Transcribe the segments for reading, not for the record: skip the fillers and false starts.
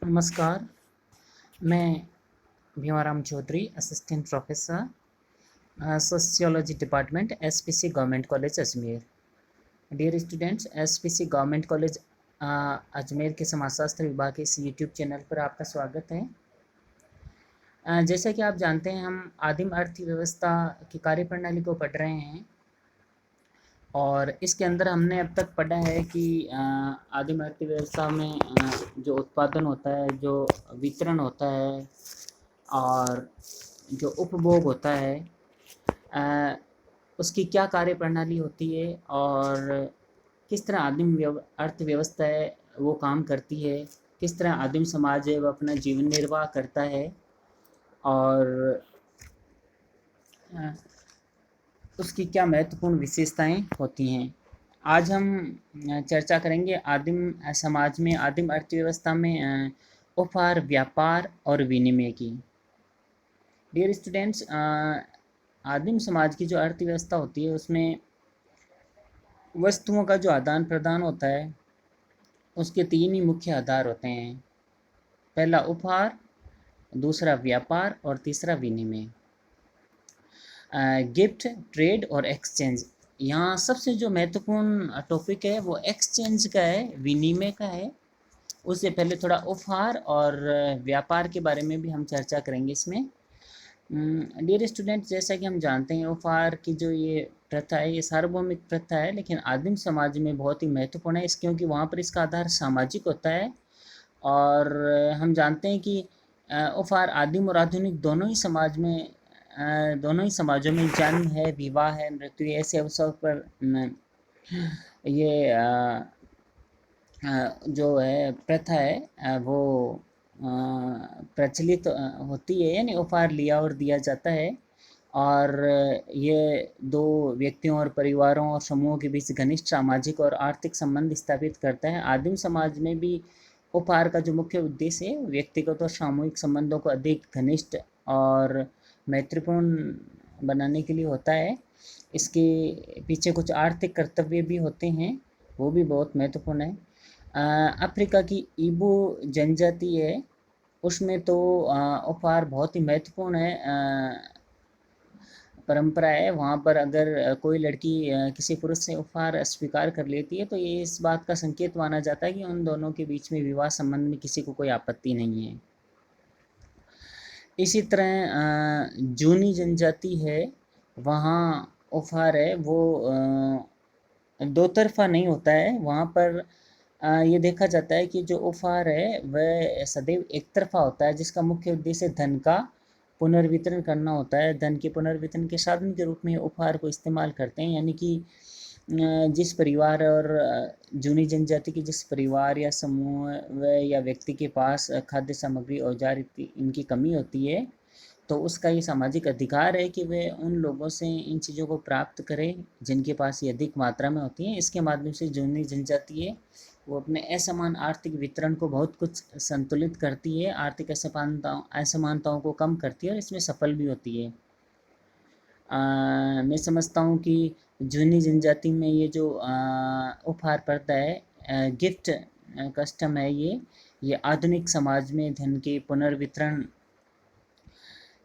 नमस्कार, मैं Bhimaram Chaudhary, assistant professor, sociology department, SPC government college Ajmer. Dear students, SPC government college Ajmer के समाजशास्त्र विभाग के इस यूट्यूब चैनल पर आपका स्वागत है। जैसा कि आप जानते हैं, हम आदिम अर्थव्यवस्था की कार्यप्रणाली को पढ़ रहे हैं और इसके अंदर हमने अब तक पढ़ा है कि आदिम अर्थव्यवस्था में जो उत्पादन होता है, जो वितरण होता है और जो उपभोग होता है, अ, उसकी क्या कार्यप्रणाली होती है और किस तरह आदिम अर्थव्यवस्था है वो काम करती है, किस तरह आदिम समाज है वो अपना जीवन निर्वाह करता है और अ, उसकी क्या महत्वपूर्ण विशेषताएं होती हैं। आज हम चर्चा करेंगे आदिम समाज में, आदिम अर्थव्यवस्था में उपहार, व्यापार और विनिमय की। डियर स्टूडेंट्स, आदिम समाज की जो अर्थव्यवस्था होती है उसमें वस्तुओं का जो आदान प्रदान होता है उसके तीन ही मुख्य आधार होते हैं। पहला उपहार, दूसरा व्यापार और तीसरा विनिमय। गिफ्ट, ट्रेड और एक्सचेंज। यहाँ सबसे जो महत्वपूर्ण टॉपिक है वो एक्सचेंज का है, विनिमय का है। उससे पहले थोड़ा उपहार और व्यापार के बारे में भी हम चर्चा करेंगे इसमें। डियर स्टूडेंट, जैसा कि हम जानते हैं, उपहार की जो ये प्रथा है ये सार्वभौमिक प्रथा है, लेकिन आदिम समाज में बहुत ही महत्वपूर्ण है क्योंकि वहाँ पर इसका आधार सामाजिक होता है। और हम जानते हैं कि उपहार आदिम और आधुनिक दोनों ही समाजों में जन्म है, विवाह है, मृत्यु है, ऐसे अवसर पर ये जो है प्रथा है वो प्रचलित होती है, यानी उपहार लिया और दिया जाता है। और ये दो व्यक्तियों और परिवारों और समूहों के बीच घनिष्ठ सामाजिक और आर्थिक संबंध स्थापित करता है। आदिम समाज में भी उपहार का जो मुख्य उद्देश्य है व्यक्तिगत और सामूहिक संबंधों को अधिक घनिष्ठ और मैत्रीपूर्ण बनाने के लिए होता है। इसके पीछे कुछ आर्थिक कर्तव्य भी होते हैं, वो भी बहुत महत्वपूर्ण है। अफ्रीका की इबो जनजाति है, उसमें तो उपहार बहुत ही महत्वपूर्ण है, परंपरा है। वहाँ पर अगर कोई लड़की किसी पुरुष से उपहार स्वीकार कर लेती है तो ये इस बात का संकेत माना जाता है कि उन दोनों के बीच में विवाह संबंध में किसी को कोई आपत्ति नहीं है। इसी तरह जूनी जनजाति है, वहाँ उपहार है वो दो तरफा नहीं होता है। वहाँ पर ये देखा जाता है कि जो उपहार है वह सदैव एक तरफा होता है, जिसका मुख्य उद्देश्य धन का पुनर्वितरण करना होता है। धन के पुनर्वितरण के साधन के रूप में उपहार को इस्तेमाल करते हैं, यानी कि जिस परिवार और जूनी जनजाति की जिस परिवार या समूह व या व्यक्ति के पास खाद्य सामग्री, औजार इनकी कमी होती है, तो उसका ये सामाजिक अधिकार है कि वे उन लोगों से इन चीज़ों को प्राप्त करें जिनके पास ये अधिक मात्रा में होती हैं। इसके माध्यम से जूनी जनजाति है वो अपने असमान आर्थिक वितरण को बहुत कुछ संतुलित करती है, आर्थिक असमानताओं को कम करती है और इसमें सफल भी होती है। मैं समझता हूँ कि जूनी जनजाति में ये जो उपहार प्रथा है, गिफ्ट कस्टम है, ये आधुनिक समाज में धन के पुनर्वितरण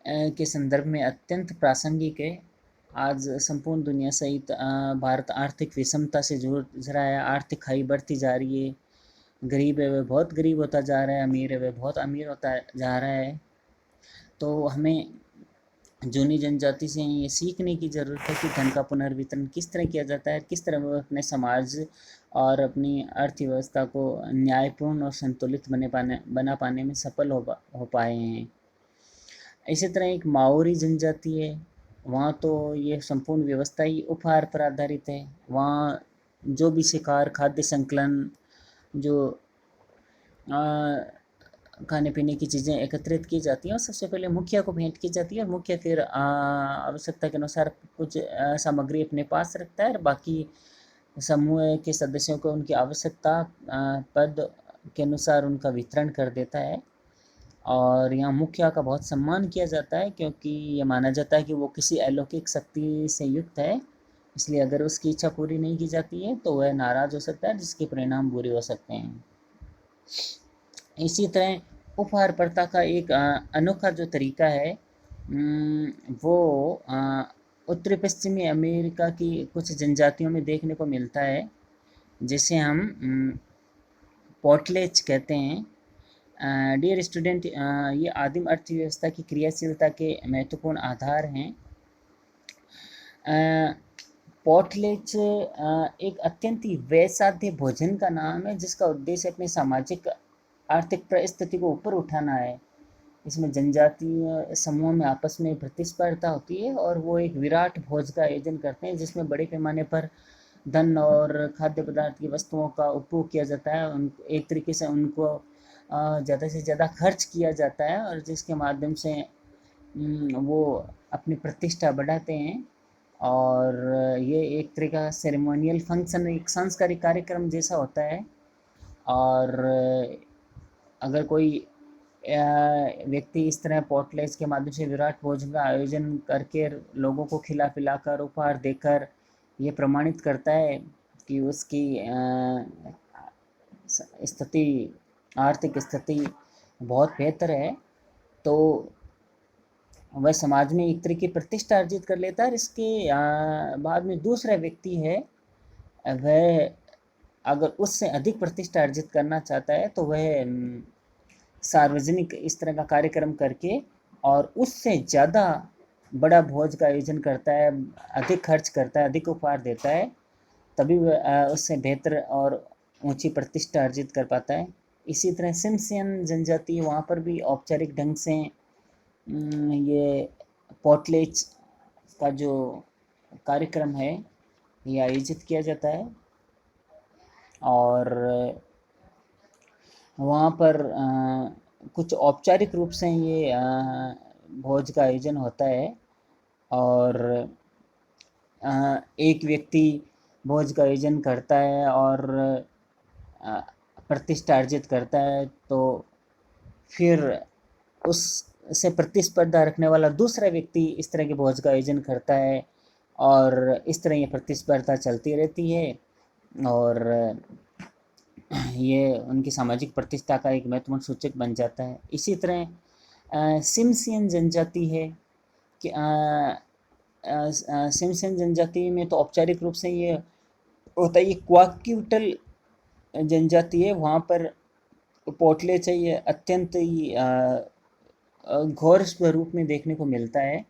के संदर्भ में अत्यंत प्रासंगिक है। आज संपूर्ण दुनिया सहित भारत आर्थिक विषमता से जूझ रहा है, आर्थिक खाई बढ़ती जा रही है। गरीब है वह बहुत गरीब होता जा रहा है, अमीर है वह बहुत अमीर होता जा रहा है। तो हमें जूनी जनजाति से ये सीखने की ज़रूरत है कि धन का पुनर्वितरण किस तरह किया जाता है, किस तरह वो अपने समाज और अपनी अर्थव्यवस्था को न्यायपूर्ण और संतुलित बना पाने में सफल हो पाए हैं। इसी तरह एक माओरी जनजाति है, वहाँ तो ये संपूर्ण व्यवस्था ही उपहार पर आधारित है। वहाँ जो भी शिकार, खाद्य संकलन, जो खाने पीने की चीज़ें एकत्रित की जाती हैं और सबसे पहले मुखिया को भेंट की जाती है और मुखिया फिर आवश्यकता के अनुसार कुछ सामग्री अपने पास रखता है और बाकी समूह के सदस्यों को उनकी आवश्यकता पद के अनुसार उनका वितरण कर देता है। और यहाँ मुखिया का बहुत सम्मान किया जाता है क्योंकि ये माना जाता है कि वो किसी अलौकिक शक्ति से युक्त है, इसलिए अगर उसकी इच्छा पूरी नहीं की जाती है तो वह नाराज़ हो सकता है, जिसके परिणाम बुरे हो सकते हैं। इसी तरह उपहार प्रथा का एक अनोखा जो तरीका है वो उत्तरी पश्चिमी अमेरिका की कुछ जनजातियों में देखने को मिलता है, जिसे हम पोर्टलेज कहते हैं। डियर स्टूडेंट, ये आदिम अर्थव्यवस्था की क्रियाशीलता के महत्वपूर्ण आधार हैं। पोर्टलेज एक अत्यंत ही व्ययसाध्य भोजन का नाम है, जिसका उद्देश्य अपनी सामाजिक आर्थिक परिस्थिति को ऊपर उठाना है। इसमें जनजातीय समूह में आपस में प्रतिस्पर्धा होती है और वो एक विराट भोज का आयोजन करते हैं, जिसमें बड़े पैमाने पर धन और खाद्य पदार्थ की वस्तुओं का उपयोग किया जाता है। उन एक तरीके से उनको ज़्यादा से ज़्यादा खर्च किया जाता है और जिसके माध्यम से वो अपनी प्रतिष्ठा बढ़ाते हैं। और ये एक तरह का सेरेमोनियल फंक्शन, एक सांस्कृतिक कार्यक्रम जैसा होता है। और अगर कोई व्यक्ति इस तरह पोर्टलेज के माध्यम से विराट भोजन का आयोजन करके लोगों को खिला पिलाकर उपहार देकर ये प्रमाणित करता है कि उसकी स्थिति, आर्थिक स्थिति बहुत बेहतर है, तो वह समाज में एक तरह की प्रतिष्ठा अर्जित कर लेता है। और इसके बाद में दूसरा व्यक्ति है, वह अगर उससे अधिक प्रतिष्ठा अर्जित करना चाहता है तो वह सार्वजनिक इस तरह का कार्यक्रम करके और उससे ज़्यादा बड़ा भोज का आयोजन करता है, अधिक खर्च करता है, अधिक उपहार देता है, तभी वह उससे बेहतर और ऊंची प्रतिष्ठा अर्जित कर पाता है। इसी तरह सिम्सियन जनजाति, वहाँ पर भी औपचारिक ढंग से ये पोर्टलेज का जो कार्यक्रम है ये आयोजित किया जाता है। और वहाँ पर कुछ औपचारिक रूप से ये भोज का आयोजन होता है। और एक व्यक्ति भोज का आयोजन करता है और प्रतिष्ठा अर्जित करता है, तो फिर उससे प्रतिस्पर्धा रखने वाला दूसरा व्यक्ति इस तरह के भोज का आयोजन करता है और इस तरह ये प्रतिस्पर्धा चलती रहती है और ये उनकी सामाजिक प्रतिष्ठा का एक महत्वपूर्ण सूचक बन जाता है। इसी तरह सिम्सियन जनजाति है कि सिम्सियन जनजाति में तो औपचारिक रूप से ये होता है, ये क्वाक्यूटल जनजाति है। वहाँ पर पोर्टलेज है, ये अत्यंत ही घोर स्वरूप में देखने को मिलता है।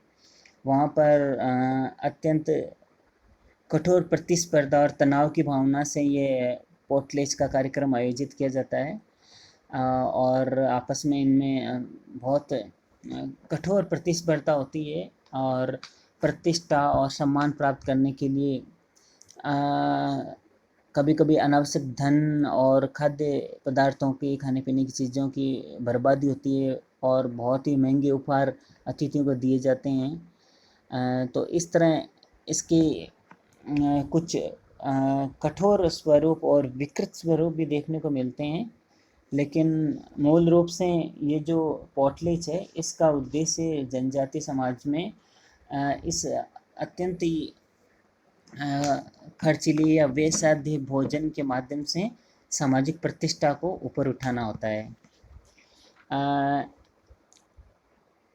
वहाँ पर अत्यंत कठोर प्रतिस्पर्धा और तनाव की भावना से ये पोर्टलेज का कार्यक्रम आयोजित किया जाता है और आपस में इनमें बहुत कठोर प्रतिस्पर्धा होती है और प्रतिष्ठा और सम्मान प्राप्त करने के लिए कभी कभी अनावश्यक धन और खाद्य पदार्थों की, खाने पीने की चीज़ों की बर्बादी होती है और बहुत ही महंगे उपहार अतिथियों को दिए जाते हैं। तो इस तरह इसके कुछ कठोर स्वरूप और विकृत स्वरूप भी देखने को मिलते हैं, लेकिन मूल रूप से ये जो पोर्टलेज है इसका उद्देश्य जनजाति समाज में इस अत्यंत ही खर्चीली या बेसाध्य भोजन के माध्यम से सामाजिक प्रतिष्ठा को ऊपर उठाना होता है।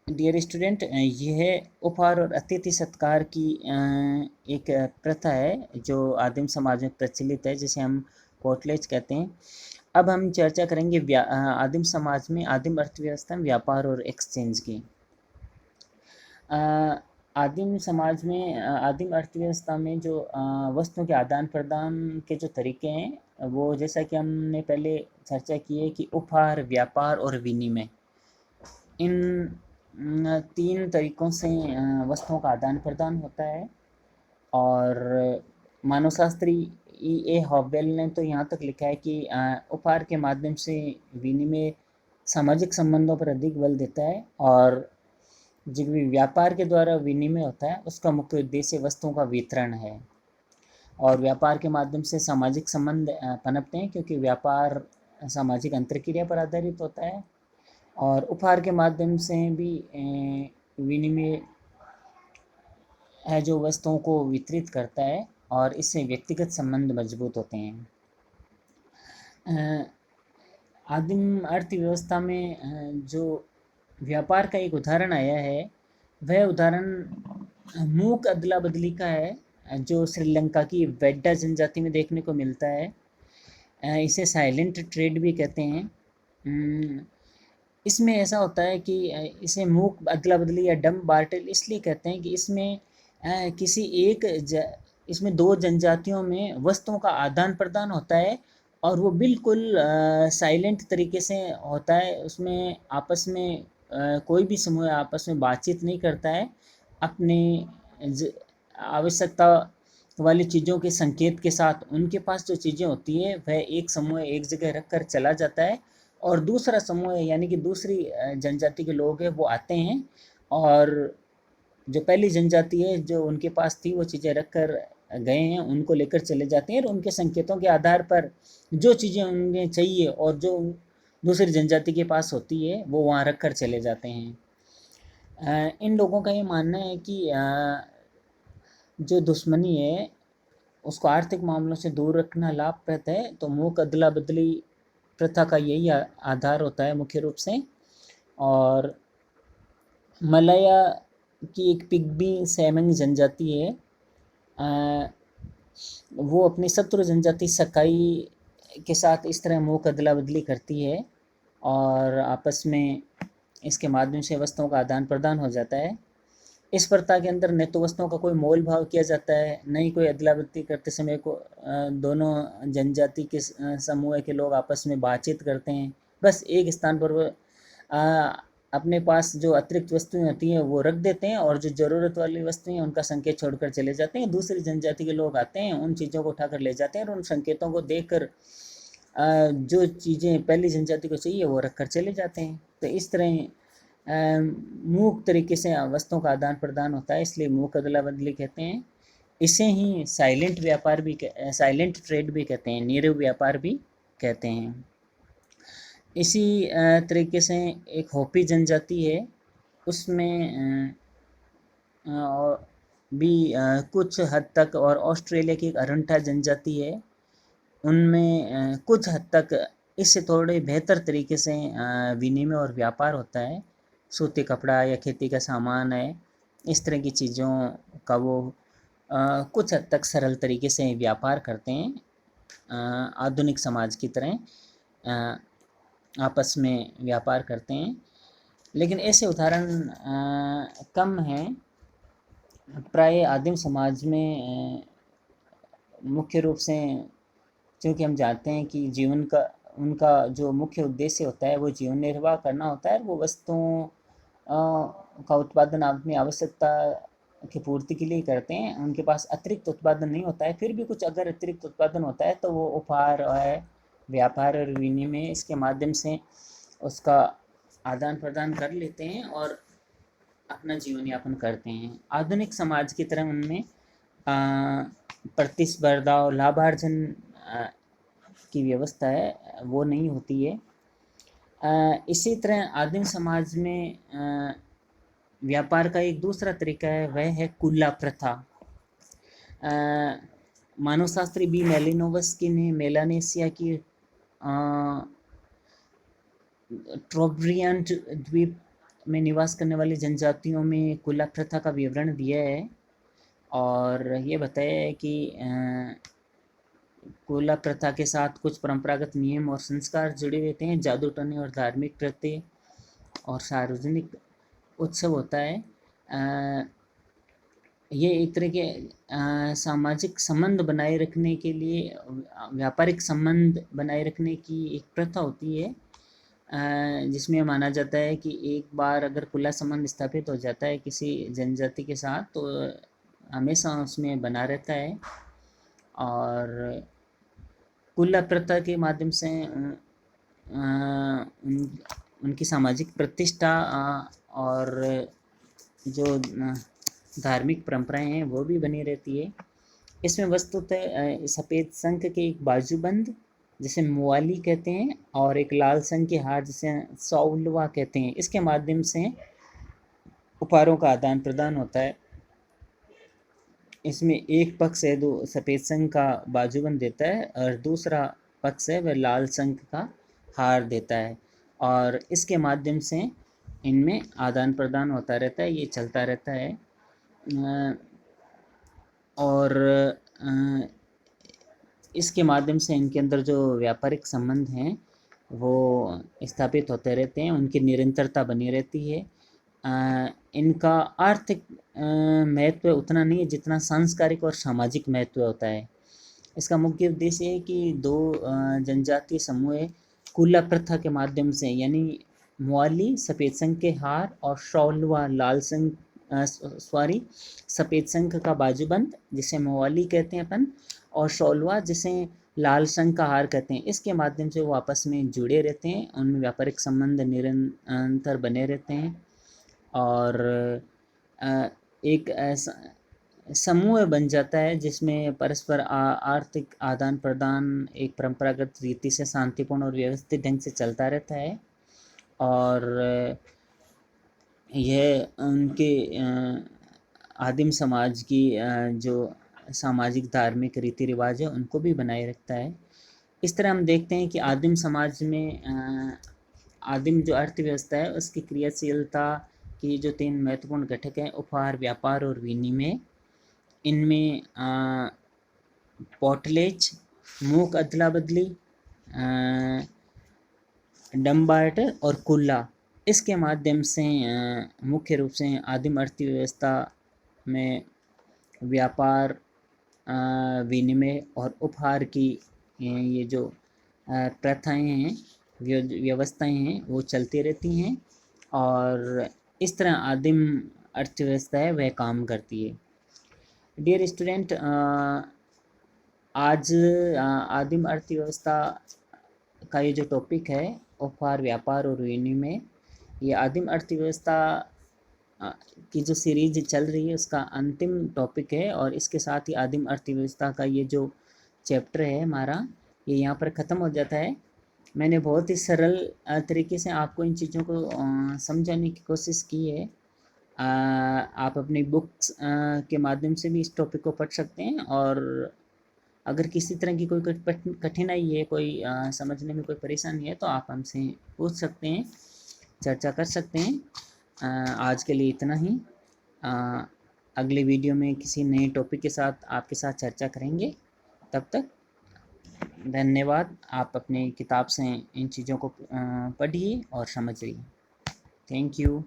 डियर स्टूडेंट, यह उपहार और अतिथि सत्कार की एक प्रथा है जो आदिम समाज में प्रचलित है, जिसे हम पोर्टलेज कहते हैं। अब हम चर्चा करेंगे आदिम समाज में, आदिम अर्थव्यवस्था में व्यापार और एक्सचेंज की। आदिम समाज में, आदिम अर्थव्यवस्था में जो वस्तुओं के आदान प्रदान के जो तरीके हैं वो, जैसा कि हमने पहले चर्चा की है कि उपहार, व्यापार और विनिमय, इन तीन तरीकों से वस्तुओं का आदान प्रदान होता है। और मानवशास्त्री E.A. हॉवेल ने तो यहाँ तक लिखा है कि उपहार के माध्यम से विनिमय सामाजिक संबंधों पर अधिक बल देता है और जो भी व्यापार के द्वारा विनिमय होता है उसका मुख्य उद्देश्य वस्तुओं का वितरण है। और व्यापार के माध्यम से सामाजिक संबंध पनपते हैं, क्योंकि व्यापार सामाजिक अंतर्क्रिया पर आधारित होता है। और उपहार के माध्यम से भी विनिमय है जो वस्तुओं को वितरित करता है और इससे व्यक्तिगत संबंध मजबूत होते हैं। आदिम अर्थव्यवस्था में जो व्यापार का एक उदाहरण आया है, वह उदाहरण मूक अदला बदली का है, जो श्रीलंका की वेड्डा जनजाति में देखने को मिलता है। इसे साइलेंट ट्रेड भी कहते हैं। इसमें ऐसा होता है कि इसे मूक अदला बदली या डम बार्टर इसलिए कहते हैं कि इसमें किसी एक इसमें दो जनजातियों में वस्तुओं का आदान प्रदान होता है, और वो बिल्कुल साइलेंट तरीके से होता है। उसमें आपस में कोई भी समूह आपस में बातचीत नहीं करता है। अपने आवश्यकता वाली चीज़ों के संकेत के साथ उनके पास जो चीज़ें होती है वह एक समूह एक जगह रख कर चला जाता है, और दूसरा समूह यानी कि दूसरी जनजाति के लोग हैं वो आते हैं, और जो पहली जनजाति है जो उनके पास थी वो चीज़ें रख कर गए हैं उनको लेकर चले जाते हैं, और उनके संकेतों के आधार पर जो चीज़ें उन्हें चाहिए और जो दूसरी जनजाति के पास होती है वो वहाँ रख कर चले जाते हैं। इन लोगों का ये मानना है कि जो दुश्मनी है उसको आर्थिक मामलों से दूर रखना लाभप्रद है, तो मूक अदला बदली प्रथा का यही आधार होता है मुख्य रूप से। और मलाया की एक पिग्मी सैमंग जनजाति है, वो अपनी शत्रु जनजाति सकाई के साथ इस तरह मूक अदला बदली करती है, और आपस में इसके माध्यम से वस्तुओं का आदान प्रदान हो जाता है। इस प्रथा के अंदर न तो वस्तुओं का कोई मोल भाव किया जाता है, न ही कोई अदला बदली करते समय को दोनों जनजाति के समूह के लोग आपस में बातचीत करते हैं। बस एक स्थान पर वो अपने पास जो अतिरिक्त वस्तुएं होती हैं वो रख देते हैं, और जो ज़रूरत वाली वस्तुएं हैं उनका संकेत छोड़कर चले जाते हैं। दूसरी जनजाति के लोग आते हैं, उन चीज़ों को उठाकर ले जाते हैं, और उन संकेतों को देखकर जो चीज़ें पहली जनजाति को चाहिए वो रख कर चले जाते हैं। तो इस तरह मूक तरीके से वस्तुओं का आदान प्रदान होता है, इसलिए मूक अदला बदली कहते हैं। इसे ही साइलेंट व्यापार भी साइलेंट ट्रेड भी कहते हैं, नीरव व्यापार भी कहते हैं। इसी तरीके से एक होपी जनजाति है, उसमें भी कुछ हद तक, और ऑस्ट्रेलिया की एक अरंटा जनजाति है, उनमें कुछ हद तक इससे थोड़े बेहतर तरीके से विनिमय और व्यापार होता है। सूती कपड़ा या खेती का सामान है, इस तरह की चीज़ों का वो कुछ हद तक सरल तरीके से व्यापार करते हैं। आधुनिक समाज की तरह आपस में व्यापार करते हैं, लेकिन ऐसे उदाहरण कम हैं। प्राय आदिम समाज में मुख्य रूप से, क्योंकि हम जानते हैं कि जीवन का उनका जो मुख्य उद्देश्य होता है वो जीवन निर्वाह करना होता है, वो वस्तुओं का उत्पादन अपनी आवश्यकता की पूर्ति के लिए करते हैं। उनके पास अतिरिक्त उत्पादन नहीं होता है, फिर भी कुछ अगर अतिरिक्त उत्पादन होता है तो वो उपहार है, व्यापार और विनिमय इसके माध्यम से उसका आदान प्रदान कर लेते हैं और अपना जीवन यापन करते हैं। आधुनिक समाज की तरह उनमें प्रतिस्पर्धा और लाभार्जन की व्यवस्था है वो नहीं होती है। इसी तरह आदिम समाज में व्यापार का एक दूसरा तरीका है, वह है कुल्ला प्रथा। मानवशास्त्री बी मेलिनोवस्की ने मेलानेशिया की ट्रोब्रियन द्वीप में निवास करने वाली जनजातियों में कुल्ला प्रथा का विवरण दिया है, और ये बताया है कि कुल्ला प्रथा के साथ कुछ परंपरागत नियम और संस्कार जुड़े रहते हैं। जादू टोने और धार्मिक प्रत्यय और सार्वजनिक उत्सव होता है। ये एक तरह के सामाजिक संबंध बनाए रखने के लिए, व्यापारिक संबंध बनाए रखने की एक प्रथा होती है, जिसमें माना जाता है कि एक बार अगर खुला संबंध स्थापित हो जाता है किसी जनजाति के साथ तो हमेशा उसमें बना रहता है। और कुल्ला प्रथा के माध्यम से उनकी सामाजिक प्रतिष्ठा और जो धार्मिक परंपराएं हैं वो भी बनी रहती है। इसमें वस्तुतः सफ़ेद शंख के एक बाजूबंद जिसे मुआली कहते हैं, और एक लाल शंख के हार जिसे सौलवा कहते हैं, इसके माध्यम से उपहारों का आदान प्रदान होता है। इसमें एक पक्ष है सफ़ेद शंख का बाजूबंद देता है, और दूसरा पक्ष है वह लाल शंख का उपहार देता है और इसके माध्यम से इनमें आदान प्रदान होता रहता है, ये चलता रहता है। और इसके माध्यम से इनके अंदर जो व्यापारिक संबंध हैं वो स्थापित होते रहते हैं, उनकी निरंतरता बनी रहती है। इनका आर्थिक महत्व उतना नहीं है जितना सांस्कृतिक और सामाजिक महत्व होता है। इसका मुख्य उद्देश्य है कि दो जनजातीय समूह कुल्ला प्रथा के माध्यम से, यानी मुआली सफ़ेद संघ के हार और शॉल व लाल संघ सॉरी सफ़ेद संघ का बाजूबंद जिसे मुआली कहते हैं अपन, और शॉलवा जिसे लाल संघ का हार कहते हैं, इसके माध्यम से वो आपस में जुड़े रहते हैं, उनमें व्यापारिक संबंध निरंतर बने रहते हैं और एक ऐसा समूह बन जाता है जिसमें परस्पर आर्थिक आदान प्रदान एक परंपरागत रीति से शांतिपूर्ण और व्यवस्थित ढंग से चलता रहता है। और यह उनके आदिम समाज की जो सामाजिक धार्मिक रीति रिवाज है उनको भी बनाए रखता है। इस तरह हम देखते हैं कि आदिम समाज में आदिम जो अर्थव्यवस्था है उसकी क्रियाशीलता की जो 3 महत्वपूर्ण घटक हैं, उपहार, व्यापार और विनिमय। इनमें पोटलेज, मूक अदला बदली, डम बार्टर और कुल्ला, इसके माध्यम से मुख्य रूप से आदिम अर्थव्यवस्था में व्यापार, विनिमय और उपहार की ये जो प्रथाएं हैं, व्यवस्थाएं हैं वो चलती रहती हैं और इस तरह आदिम अर्थव्यवस्था है वह काम करती है। डियर स्टूडेंट, आज आदिम अर्थव्यवस्था का ये जो टॉपिक है उपहार, व्यापार और विनिमय, ये आदिम अर्थव्यवस्था की जो सीरीज चल रही है उसका अंतिम टॉपिक है और इसके साथ ही आदिम अर्थव्यवस्था का ये जो चैप्टर है हमारा ये यहाँ पर ख़त्म हो जाता है। मैंने बहुत ही सरल तरीके से आपको इन चीज़ों को समझाने की कोशिश की है। आप अपनी बुक्स के माध्यम से भी इस टॉपिक को पढ़ सकते हैं और अगर किसी तरह की कोई कठिनाई है, कोई समझने में कोई परेशानी है तो आप हमसे पूछ सकते हैं, चर्चा कर सकते हैं। आज के लिए इतना ही। अगले वीडियो में किसी नए टॉपिक के साथ आपके साथ चर्चा करेंगे। तब तक धन्यवाद। आप अपनी किताब से इन चीज़ों को पढ़िए और समझिए। Thank you.